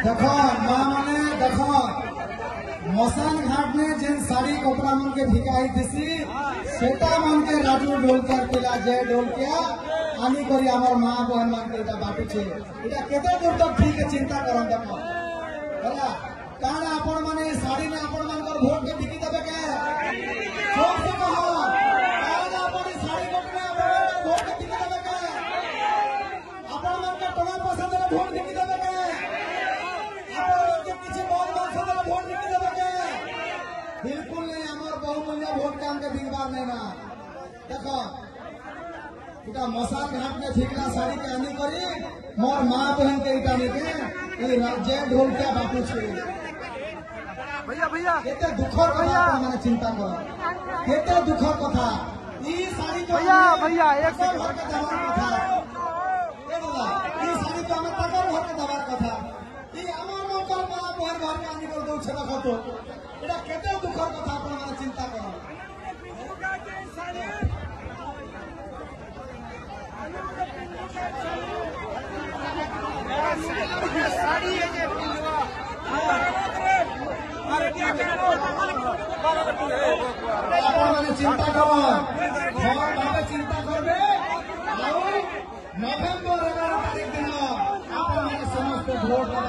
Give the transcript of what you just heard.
देख माँ मैंने देख मसान घाट में जेन साड़ी कपड़ा मन के भिकाई थी सेटा मन के राजू ढोलकिया पिला जय ढोलकिया आनी करी आमर माँ बहन मान के बाटुचे इटा केते दूर तक ठीक है चिंता करन देख होला काण आपण माने साड़ी ने आपण मान कर वोट के बिकी देबे के जोर से कहो काण आपण साड़ी कपड़ा आपण वोट के बिकी देबे के आपण मान के टका पैसा दे वोट बिकी देबे के आपण के किछि बोल बोल से वोट बिकी देबे के बिल्कुल नहीं हमर बहुमूल्य वोट काम के बिकबार नहीं ना देखो इटा मसान घाट में ठिकला साड़ी के आनी करी मोर माँ बहन के इटा ने के जय ढोलकिया बापू छे भैया भैया केते दुखर कथा माने चिंता कर केते दुखर कथा ई साड़ी तो भैया भैया एक घर के दबार कथा ए बाबा ई साड़ी तो हम तकर घर के दबार कथा ई हमर नौकर बा बहन घर के आनी कर दउ छे देखो तो एटा केते दुखर कथा आपण माने चिंता कर साड़ी है जे चिंता करो चिंता करबे नवेम्बर 11 तारीख दिन आप समस्त वोट